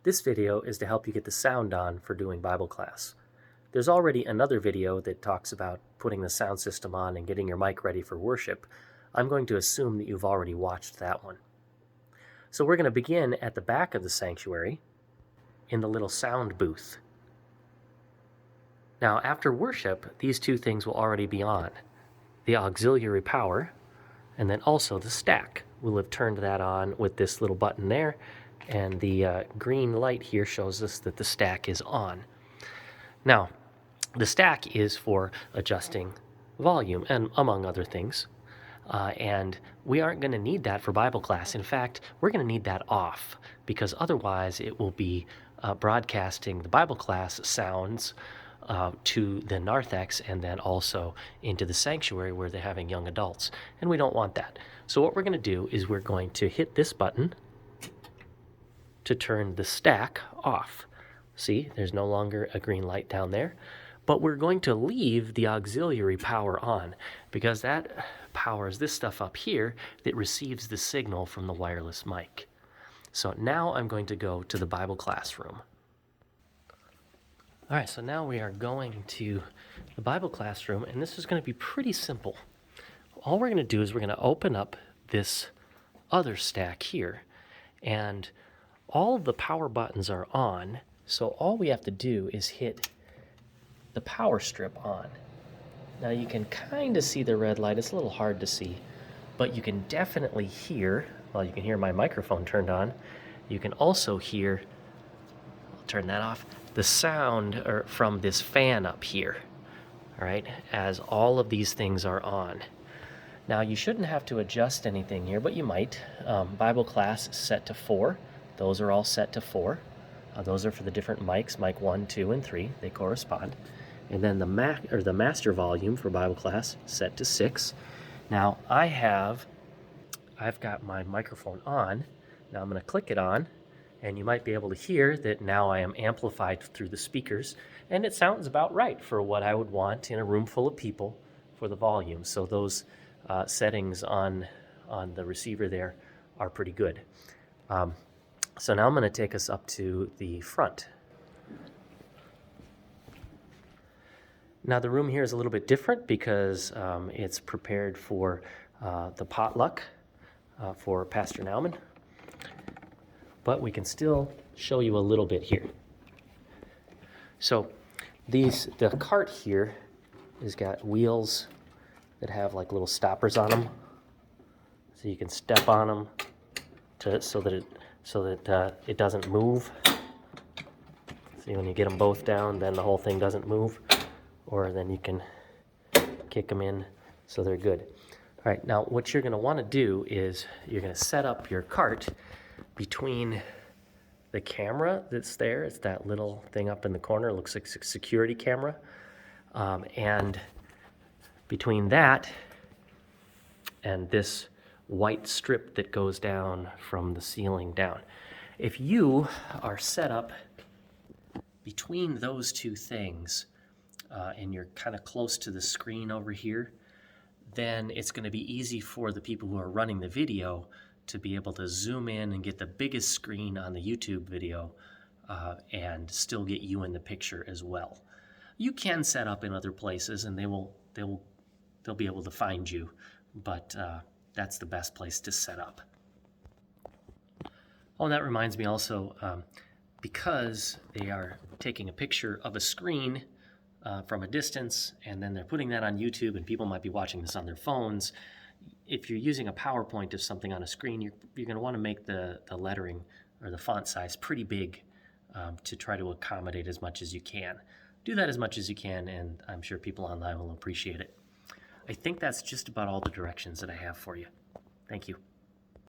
This video is to help you get the sound on for doing Bible class. There's already another video that talks about putting the sound system on and getting your mic ready for worship. I'm going to assume that you've already watched that one. So we're going to begin at the back of the sanctuary in the little sound booth. Now, after worship, these two things will already be on. The auxiliary power, and then also the stack. We'll have turned that on with this little button there, and the green light here shows us that the stack is on. Now, the stack is for adjusting volume, and among other things. And we aren't going to need that for Bible class. In fact, we're going to need that off, because otherwise it will be broadcasting the Bible class sounds to the narthex and then also into the sanctuary where they're having young adults. And we don't want that. So what we're going to do is we're going to hit this button to turn the stack off. See, there's no longer a green light down there. But we're going to leave the auxiliary power on, because that powers this stuff up here that receives the signal from the wireless mic. So now I'm going to go to the Bible classroom. All right, so now we are going to the Bible classroom, and this is going to be pretty simple. All we're going to do is we're going to open up this other stack here, and all of the power buttons are on, so all we have to do is hit the power strip on. Now you can kind of see the red light. It's a little hard to see, but you can definitely hear, well, you can hear my microphone turned on. You can also hear, I'll turn that off, the sound from this fan up here, all right, as all of these things are on. Now you shouldn't have to adjust anything here, but you might. Bible class set to 4. Those are all set to 4. Those are for the different mics, mic 1, 2, and 3. They correspond. And then the master volume for Bible class set to 6. Now I've got my microphone on. Now I'm going to click it on, and you might be able to hear that now I am amplified through the speakers, and it sounds about right for what I would want in a room full of people for the volume. So those settings on the receiver there are pretty good. So now I'm going to take us up to the front. Now the room here is a little bit different because it's prepared for the potluck for Pastor Nauman. But we can still show you a little bit here. So the cart here has got wheels that have like little stoppers on them, so you can step on them so that it doesn't move. See, when you get them both down, then the whole thing doesn't move, or then you can kick them in so they're good. All right, now what you're going to want to do is you're going to set up your cart between the camera that's there. It's that little thing up in the corner. It looks like a security camera. And between that and this white strip that goes down from the ceiling down. If you are set up between those two things and you're kind of close to the screen over here, then it's going to be easy for the people who are running the video to be able to zoom in and get the biggest screen on the YouTube video and still get you in the picture as well. You can set up in other places and they'll be able to find you, but that's the best place to set up. Oh, and that reminds me also, because they are taking a picture of a screen from a distance and then they're putting that on YouTube, and people might be watching this on their phones. If you're using a PowerPoint of something on a screen, you're going to want to make the lettering or the font size pretty big to try to accommodate as much as you can. Do that as much as you can, and I'm sure people online will appreciate it. I think that's just about all the directions that I have for you. Thank you.